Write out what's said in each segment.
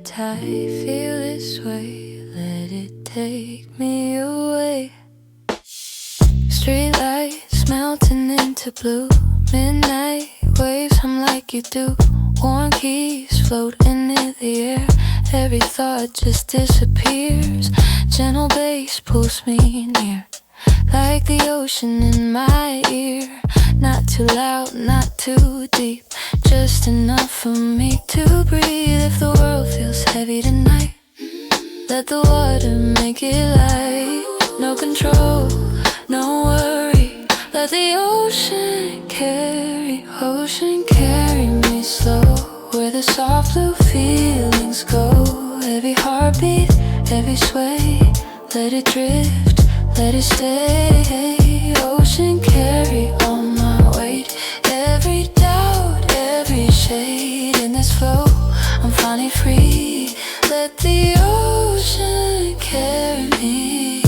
tide feel this way, let it take me away. Streetlights melting into blue, midnight waves hum like you do. Worn keys floating in the air, every thought just disappears. Gentle bass pulls me near, like the ocean in my ear. Not too loud, not too deep, just enough for me to breathe. If the world feels heavy tonight, let the water make it light. No control, no worry, let the ocean carry me slow. Where the soft blue feelings go, every heartbeat, every sway, let it drift, let it stay. Ocean carry all my weight, every doubt, every shade. In this flow, I'm finally free. Let the ocean carry me.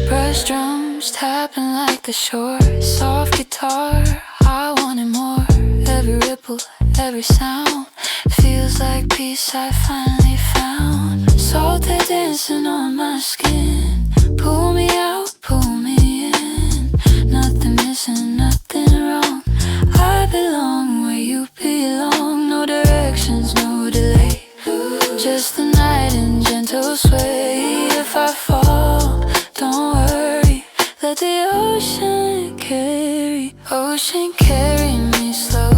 Brush drums tapping like the shore, soft guitar, I wanted more. Every ripple, every sound feels like peace I finally found. Salted dancing on my skin, pull me out, pull me in. Nothing missing, nothing wrong, I belong where you belong. No directions, no delay, just the night in gentle sway. If I fall, don't worry, let the ocean carry me slow.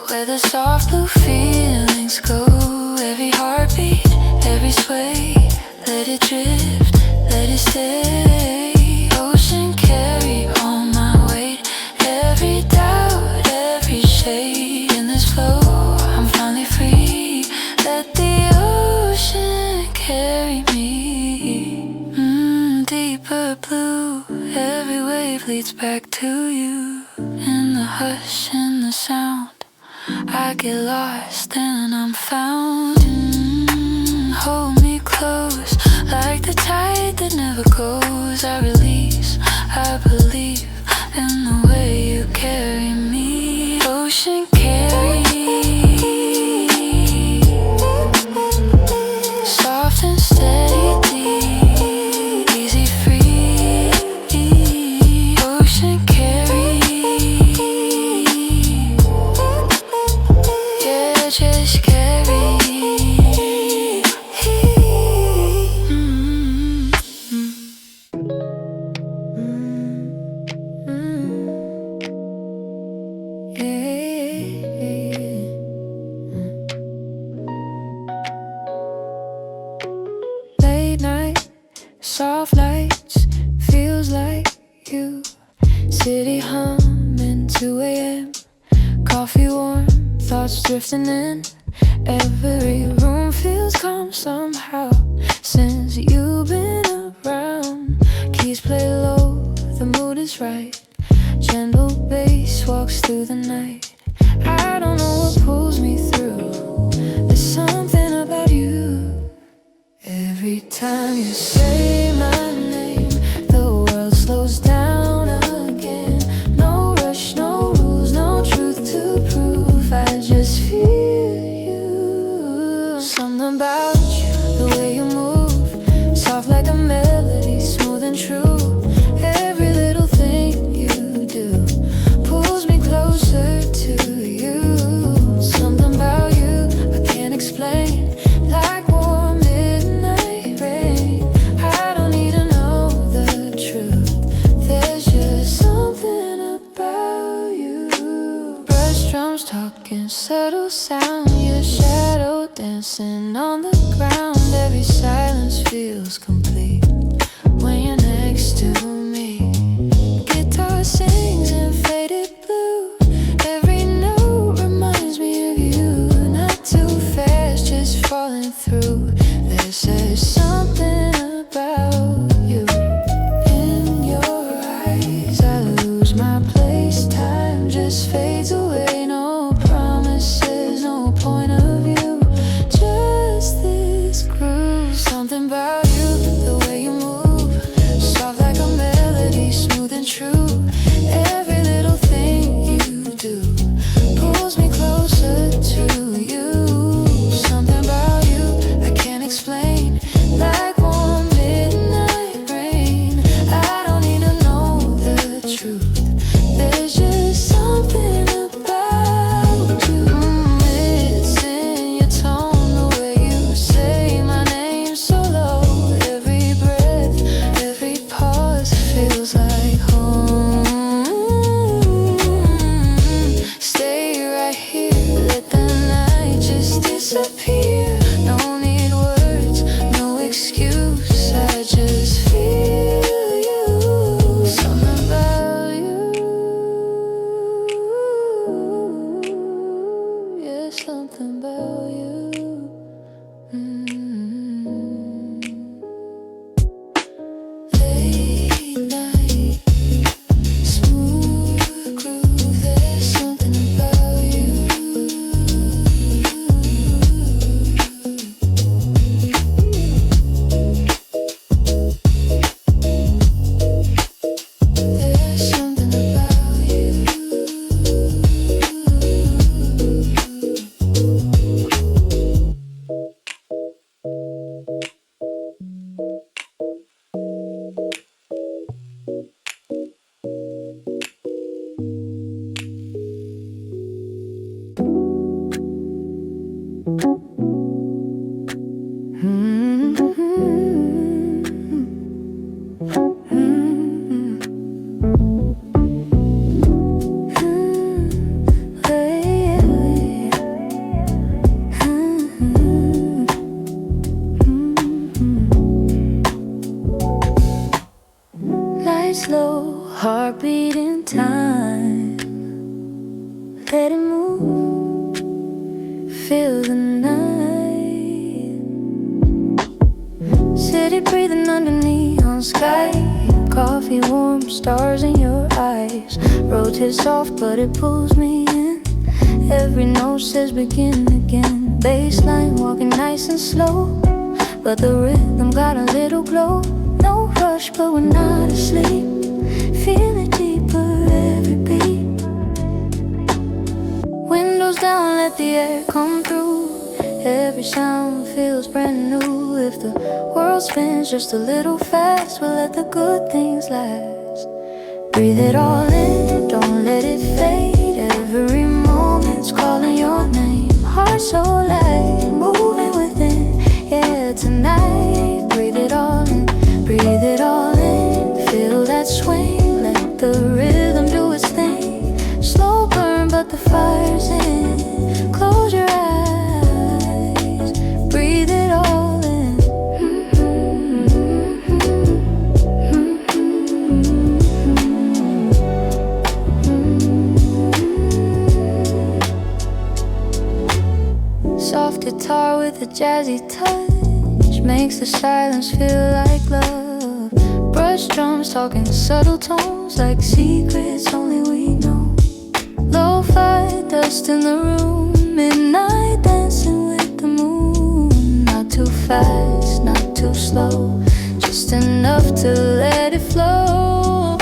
Where the soft blue feelings go, every heartbeat, every sway, let it drift, let it stay. Ocean carry all my weight, every doubt, every shade. In this flow, I'm finally free. Let the ocean carry me. Deeper blue, every wave leads back to you. In the hush, in the sound, I get lost and I'm found. Hold me close, like the tide that never goes. I release, I believe in the way you carry me. Ocean carry, soft and steady, easy free. Ocean carry, yeah, just carry. Late night, soft lights, feels like you. City humming 2 a.m. Coffee warm, thoughts drifting in. Every room feels calm somehow since you've been around. Keys play low, the mood is right. Gentle bass walks through the night. I don't know what pulls me through, there's something about you. Every time you say my name, the world slows down again. No rush, no rules, no truth to prove, I just feel you. Something about you, the way you move, soft like a melody, smooth and true. Every little thing you do pulls me closer to you. Something about you I can't explain, like warm midnight rain. I don't need to know the truth, there's just something about you. Brush drums talking, subtle sound, your shadow dancing on the ground. Every silence feels complete when you're next to me. Guitar sings in faded blue, every note reminds me of you. Not too fast, just falling through. There's something about you. In your eyes, I lose my place. Time just fades away. No promises, no point of view, just this groove. Something about you disappear. No need words, no excuse. I just feel you. Something about you. Yeah, something about you. Late night, smooth groove. There's something about you. There's something about you. Night slow, heartbeat in time. Let it move, feel the night. City breathing under neon sky. Coffee warm, stars in your eyes. Road is soft but it pulls me in. Every note says begin again. Baseline walking nice and slow, but the rhythm got a little glow. No rush but we're not asleep. Feel it deeper every beat. Windows down, let the air come through. Every sound feels brand new. If the world spins just a little fast, we'll let the good things last. Breathe it all in, don't let it fade. Every moment's calling your name. Heart so light, moving within. Yeah, tonight, breathe it all in. Breathe it all in, feel that swing. Let the rhythm do its thing. Slow burn but the fire's in. Close your eyes, breathe it all in. Soft guitar with a jazzy touch makes the silence feel like love. Brush drums talking subtle tones like secrets only we know. Lo-fi dust in the room, midnight dancing with the moon. Not too fast, not too slow, just enough to let it flow.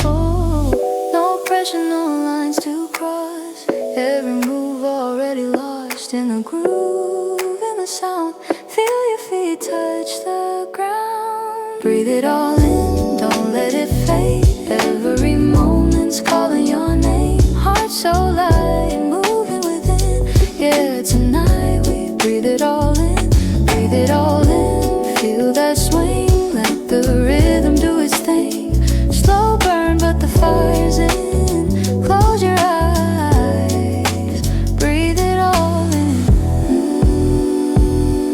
No pressure, no lines to cross. Every move already lost in the groove, in the sound. Feel your feet touch the ground. Breathe it all in, don't let it fade. Every moment's calling your name. Heart so light, moving within. Yeah, tonight we breathe it all in. Breathe it all in, feel that swing. Let the rhythm do its thing. Slow burn but the fire's in. Close your eyes, breathe it all in.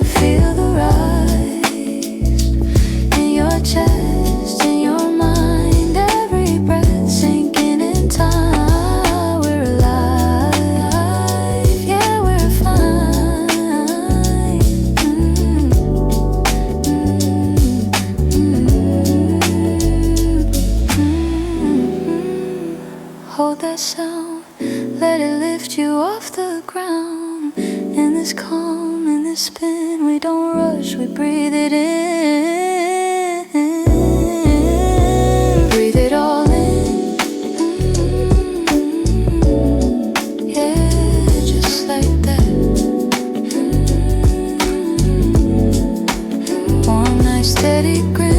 Feel the rise in your chest, in your mind. Every breath sinking in time. We're alive, yeah, we're fine. Hold that sound, let it lift you off the ground. In this calm, in this spin, we don't rush, we breathe it in. Breathe it all in. Yeah, just like that. One nice steady grin.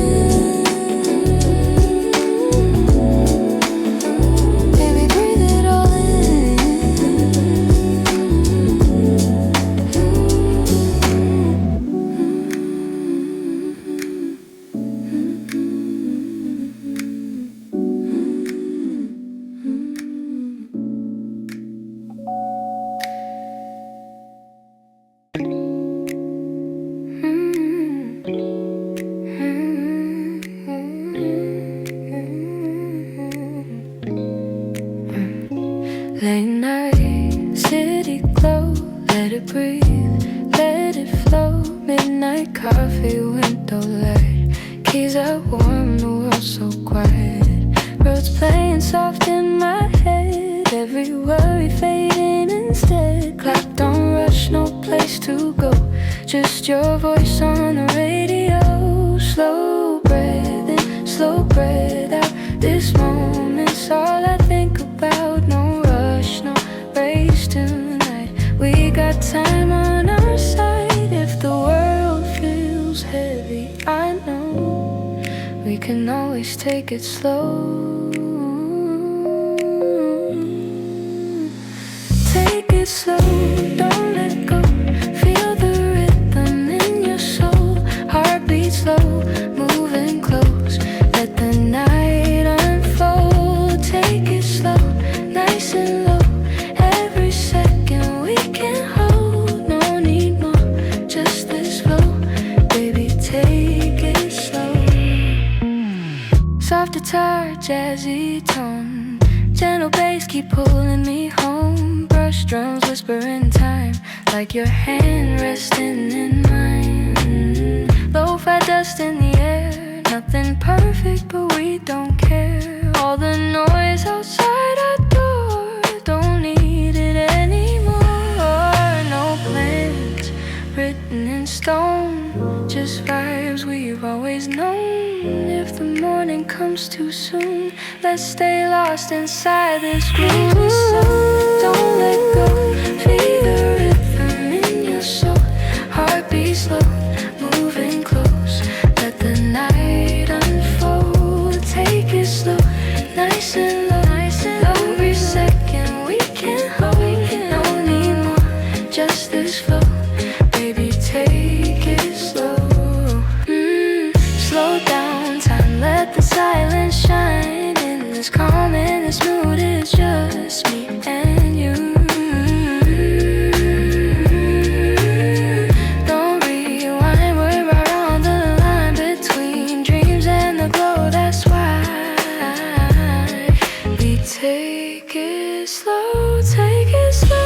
Baby, breathe it all in. midnight coffee, window light, keys that warm the world so quiet. Birds playing soft in my head, every worry fading instead. Clock don't rush, no place to go, just your voice on the radio. Slow breath in, slow breath out, this moment's all I think about. No rush, no race tonight, we got time on our side. If the world feels heavy, I know we can always take it slow. Take it slow, don't let go. Feel the rhythm in your soul. Heartbeat slow, moving close. Let the night unfold. Take it slow, nice and low. Every second we can hold. No need more, just this flow. Baby, take it slow. Soft guitar, jazzy tone, gentle bass keep pulling me home. Brush drums whisper in time, like your hand resting in mine. Lo-fi dust in the air, nothing perfect but we don't care. All the noise outside our door, don't need it anymore. No plans written in stone, just vibes we've always known. If the morning comes too soon, let's stay lost inside this groove. So don't let go, feel the rhythm in your soul. Heartbeat slow, moving close. Let the night unfold. Take it slow, nice and low. Every second we can hold. No need more, just this flow. Baby, take it slow. Slow down time, let the silence shine. In this calm, in this mood, it's just me and you. Don't rewind, we're right on the line between dreams and the glow. That's why we take it slow, take it slow.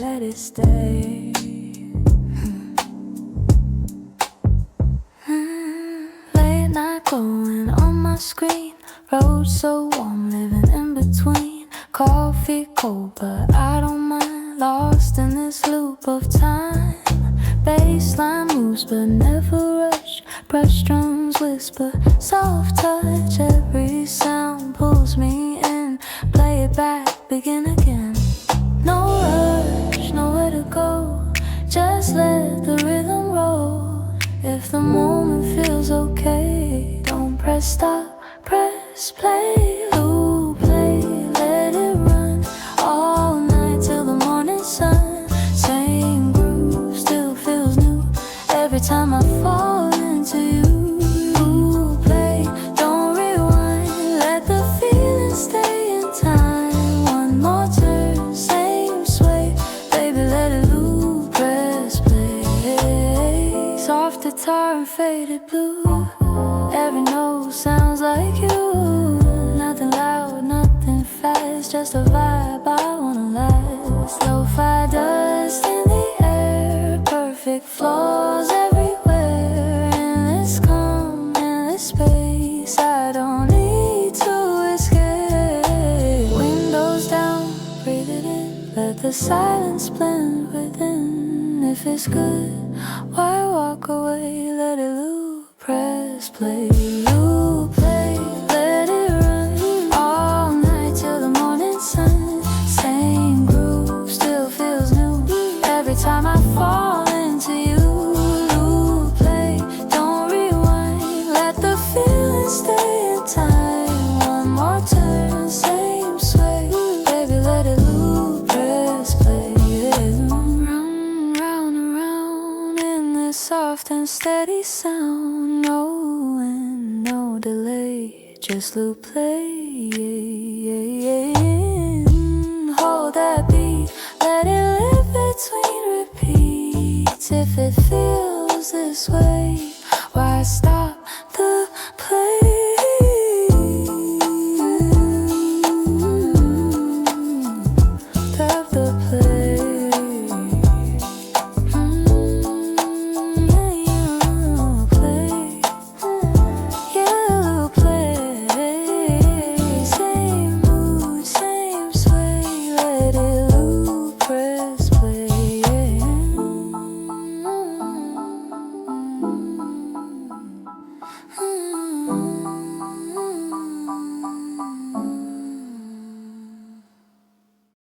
Let it stay. Late night glowing on my screen, road so warm, living in between. Coffee cold, but I don't mind. Lost in this loop of time. Baseline moves, but never rush. Brush drums whisper, soft touch. Every sound pulls me in. Play it back, begin again. No rush, nowhere to go, just let the rhythm roll. If the moment feels okay, don't press stop, press play. Loop, play, let it run all night till the morning sun. Same groove, still feels new every time I fall into you. Loop, play, don't rewind, let the feeling stay in time. One more turn, same sway, baby, let it loop, press play. Soft guitar and faded blue, every note sounds like you. Nothing loud, nothing fast, just a vibe I wanna last. Lo-fi dust in the air, perfect flaws everywhere. In this calm, in this space, I don't need to escape. Windows down, breathe it in, let the silence blend within. If it's good, why walk away? Let it loop, press play. Loop, play, let it run all night till the morning sun. Same groove, still feels new every time I fall into you. Loop, play, don't rewind, let the feeling stay in time. One more turn, same sway, baby, let it loop, press play. Round, round, around. soft and steady sound. No wind, no delay, just loop playing. Hold that beat, let it live between repeats. If it feels this way, why stop?